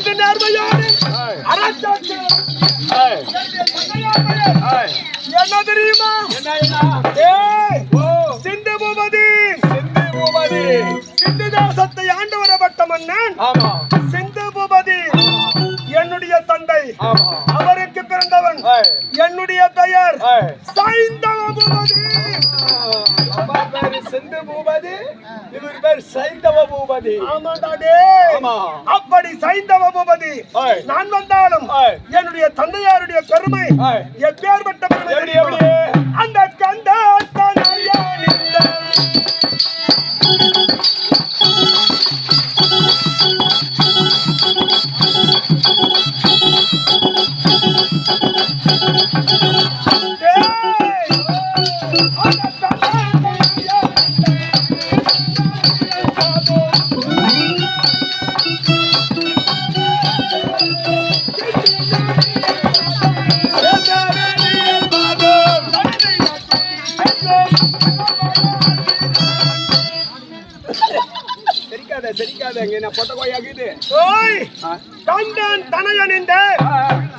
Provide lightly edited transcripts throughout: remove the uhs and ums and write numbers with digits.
இது நேர்மையான அரசாட்சி. என்ன தெரியுமா? சிந்து பூபதி, சிந்து தேசத்தை ஆண்டு வரப்பட்ட மன்னன் சிந்து பூபதி என்னுடைய தந்தை. அவருக்கு பிறந்தவன். என்னுடைய பெயர் சைந்தவ பூபதி. சிந்து பூபதி, இவர் பேர் சைந்தவ பூபதி. அப்படி சைந்தவ பூபதி நான் வந்தாலும் என்னுடைய தந்தையாருடைய பெருமை எப்பேற்பட்ட பெருமை. அந்த கந்த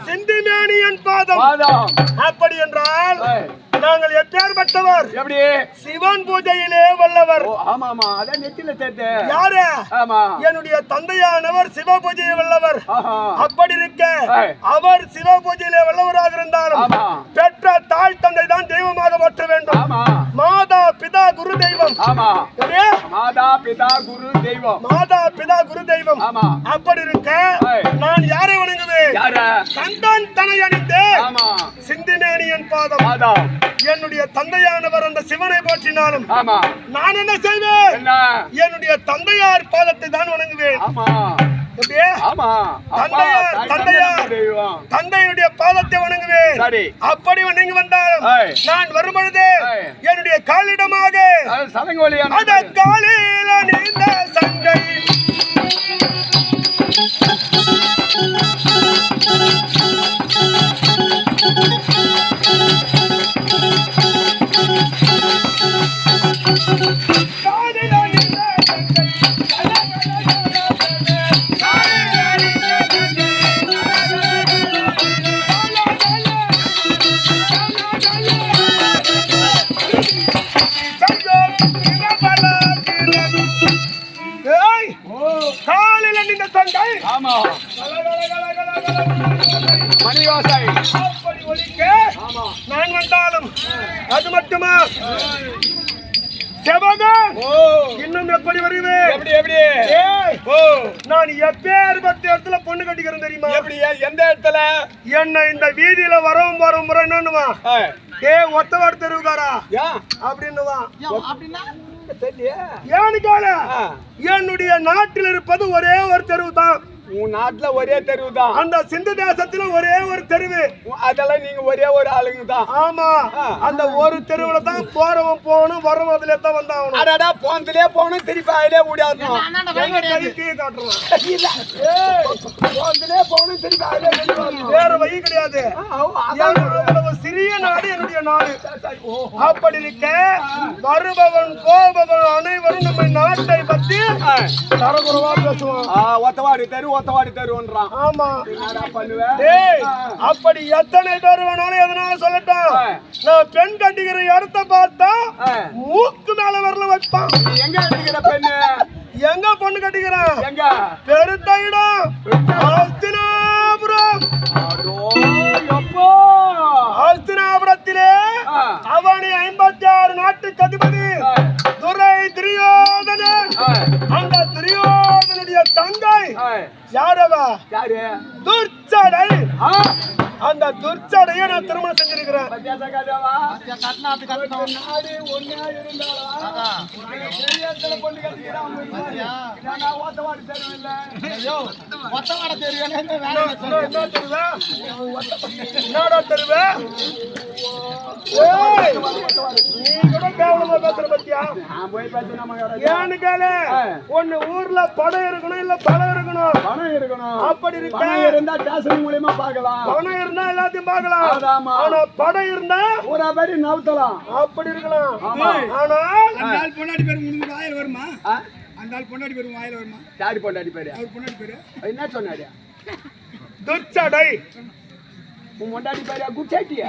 சிந்துமேனியன் பாதம். அப்படி என்றால் நாங்கள் எப்பேற்பட்டவர்? சிவன் பூஜையிலே வல்லவர். யாரு? என்னுடைய தந்தையானவர் சிவ பூஜையை வல்லவர். அப்படி இருக்க அவர் சிவ பூஜையிலே வல்லவராக இருந்தாலும் பெற்ற தாய் தந்தை தான் தெய்வமாக மாற்ற வேண்டும். மாதா பிதா குரு தெய்வம். மாதா பிதா குரு தெய்வம். மாதா பிதா குரு தெய்வம். அப்படி இருக்க நான் யாரை வணங்குவேன்? கந்தான் தனை அணிந்து சிந்துமேனியன் பாதம். என்னுடைய தந்தையானவர் அந்த சிவனை போற்றினாலும் நான் என்ன செய்வேன்? என்னுடைய தந்தையார் பாதத்தை தான் வணங்குவேன். தந்தையுடைய பாதத்தை வணங்குவேன். அப்படி வணங்கி வந்தாலும் நான் வரும்பொழுது என்னுடைய காலிடமாக அந்த காலில் அணிந்த சங்கை நான் வந்தாலும் அது மட்டுமா இன்னும் எப்படி வருவேன்? நான் எப்பேற்பட்ட இடத்துல பொண்ணு கட்டிக்கிறேன் தெரியுமா? எந்த இடத்துல? என்ன இந்த வீதியில வரவும் முறை என்னன்னுவா, ஒத்தவாடு தெருவுக்காரா அப்படின்னுவா. ஏன்னு கால என்னுடைய நாட்டில் இருப்பது ஒரே ஒரு தெருவு தான். உன் நாட்டுல ஒரே தெருவு தான். அந்த சிந்து தேசத்துல ஒரே ஒரு தெருவு. அதெல்லாம் நீங்க ஒரே ஒரு ஆளுங்க தான். ஆமா, அந்த ஒரு தெருவுல தான் போறவன் போகணும், வரவன் அதுல தான் வந்தாகணும். அடடா, போனதுலயே போகணும், திருப்பி அதிலே ஓடியாடணும். போனதுலயே போகணும், திருப்பி அதிலே ஓடியாடணும். வேற வழி கிடையாது. சிறிய நாடு என்னுடைய நாடு. அப்படி இருக்க வருபவன் போபவன் அனைவரும் நம்ம நாட்டை பத்தி தரக்குறவா பேசுவான். ஒத்தவாடி தெரு ஒத்தவாடி தருவன்றான். ஆமா, அப்படி எத்தனை பேர் வேணாலும் எதனால சொல்லட்டும். நான் பெண் கட்டிக்கிற இடத்த பார்த்தா மூக்கு மேல வரல வைப்பான். எங்க கட்டிக்கிற பெண்ணு? எங்க பொண்ணு கட்டிக்கிறான்? எங்க? பெருத்த இடம் ஹஸ்தினாபுரம். ஹஸ்தினாபுரத்திலே அவனி 56 நாட்டுக்கு அதிபதி துரை துரியோதனன். அந்த துரியோதனுடைய தங்கை யாரவா? துர்ச்சடை. அந்த துர்ச்சடையை நான் திருமணம் செஞ்சிருக்கிறேன். என்னடா தெருவே? ஒன்னு ஊர்ல படம் இருக்கணும், இல்ல பணம் இருக்கணும். பணம் இருக்கணும். அப்படி இருக்கு. இருந்தா ஸ்டேஷன் மூலமா பார்க்கலாம். பணம் இருந்தா எல்லாத்தையும் பார்க்கலாம். ஆனா படம் இருந்தா ஒரு பேரு நவுத்தலாம். அப்படி இருக்கலாம். ஆனா அந்த ஆள் பொண்டாட்டி பேரு உங்களுக்கு வாயில வருமா? அந்த ஆள் பொண்டாட்டி பேரு வாயில வருமா? யாரு பொண்டாட்டி பேரு? அவர் பொண்டாட்டி பேரு என்ன சொன்னாரு? துர்ச்சடை. உன் முன்னாடி பேரா குச்சாட்டியா?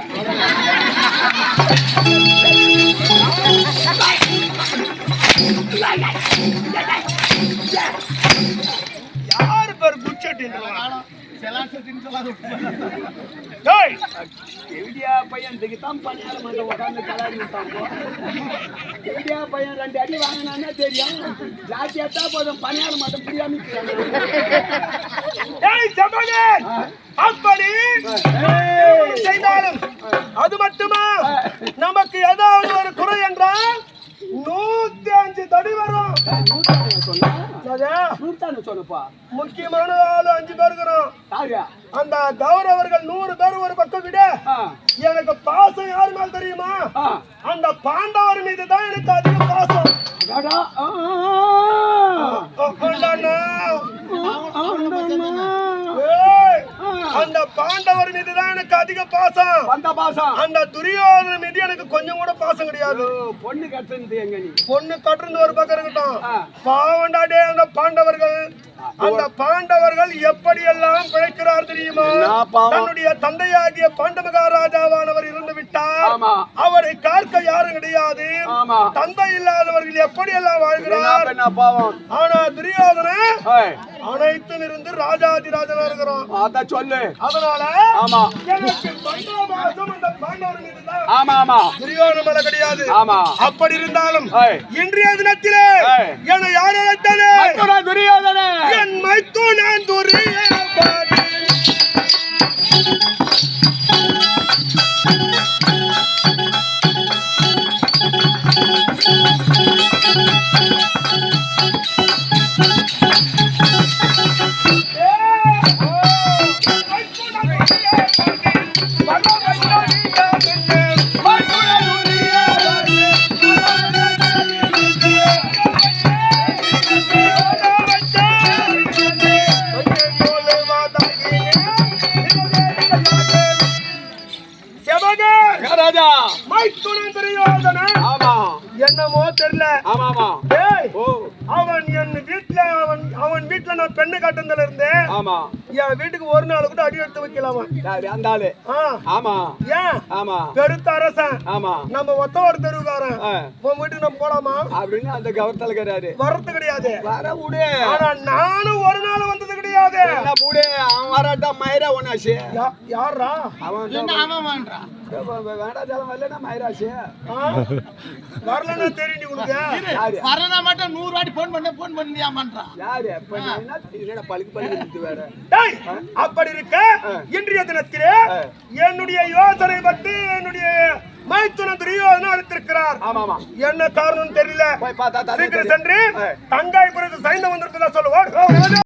யாரு பேர் குச்சட்டின்றான்? எப்படியா பையன் தான் பணியார மாட்டேன் உட்காந்து கலாடி விட்டாங்க. எப்படியா பையன் 2 அடி வாங்கினான்னா தெரியும். ஜாஸ்தியா தான் போதும் பணியார மாட்டேன் புரியாம அப்படி செய்தாலும் அது மட்டுமா நமக்கு ஏதாவது ஒரு குறை என்றால் 105 தடி வரும். சொன்னப்பா முக்கியமான ஆளு 5 பேர் இருக்கிறோம். அந்த கௌரவர்கள் 100 பேர் ஒரு பக்கம் விட எனக்கு பாசம் யாரு மேல் தெரியுமா? அந்த பாண்டவர் மீது தான் எனக்கு அதிக பாசம். அந்த பாண்டவர் மீது தான் எனக்கு அதிக பாசம். அந்த துரியோதன மீது எனக்கு கொஞ்சம் கூட பாசம் கிடையாது. பொண்ணு கட்டுறது எங்க நீ? பொண்ணு கட்டுறது ஒரு பக்கம் இருக்கட்டும். பாவண்டாடே அந்த பாண்டவர்கள் எப்படி எல்லாம் பிழைக்கிறார் தெரியுமா? தன்னுடைய தந்தையாகிய பாண்ட மகாராஜாவானவர் இருந்து விட்டார். அவரை காக்க யாரும் கிடையாது. தந்தை இல்லாதவர்கள் எப்படி எல்லாம் வாழ்கிறார். ஆனா துரியோதன அனைத்தும் இருந்து ராஜாதிராஜனா இருக்கிறோம். சொல்லு. அதனால எனக்கு பண்டாபாசம் அந்த பாண்டவர் மீதுதான். துரியோதன மேல கிடையாது. அப்படி இருந்தாலும் இன்றைய தினத்திலே என்னை யார் அழைத்தது? துரியோதன என் மைத்துனன் துரியோதனன். என்னமோ தெரியல. அவன் என் வீட்டுல அவன் வீட்டுல நான் பெண்ணு கட்டுறதுல இருந்து என் வீட்டுக்கு ஒரு நாள் கூட அடி எடுத்து வைக்கலாமா? பெருத்த அரசன் நம்ம ஒத்த ஒரு தெருவுக்காரன் உன் வீட்டுக்கு நம்ம போலாமா அப்படின்னு அந்த கவர்த்தல கிடையாது. வரது கிடையாது. ஆனா நானும் ஒரு நாள் வந்தது கிடையாது. அவன் வராட்டா மயிரா ஒன்னாச்சு. யாரா அவன்? வேண்டாம் வரலன்னா மயிராச்சு. வரலன்னா தெரியும் உனக்கு. வரனா மட்டும் 100 வாட்டி போன் பண்ணியா பண்றான். யாரு பழுக்கு பழுக்கு வேற. அப்படி இருக்க இன்றைய தினத்திலே என்னுடைய யோசனை பற்றி என்னுடைய மைத்துனன் துரியோதனன் அழைத்திருக்கிறார். என்ன காரணம் தெரியல. சீக்கிரம் சென்று தங்காய் பிறகு சைந்த வந்திருப்பதா சொல்லுவார்.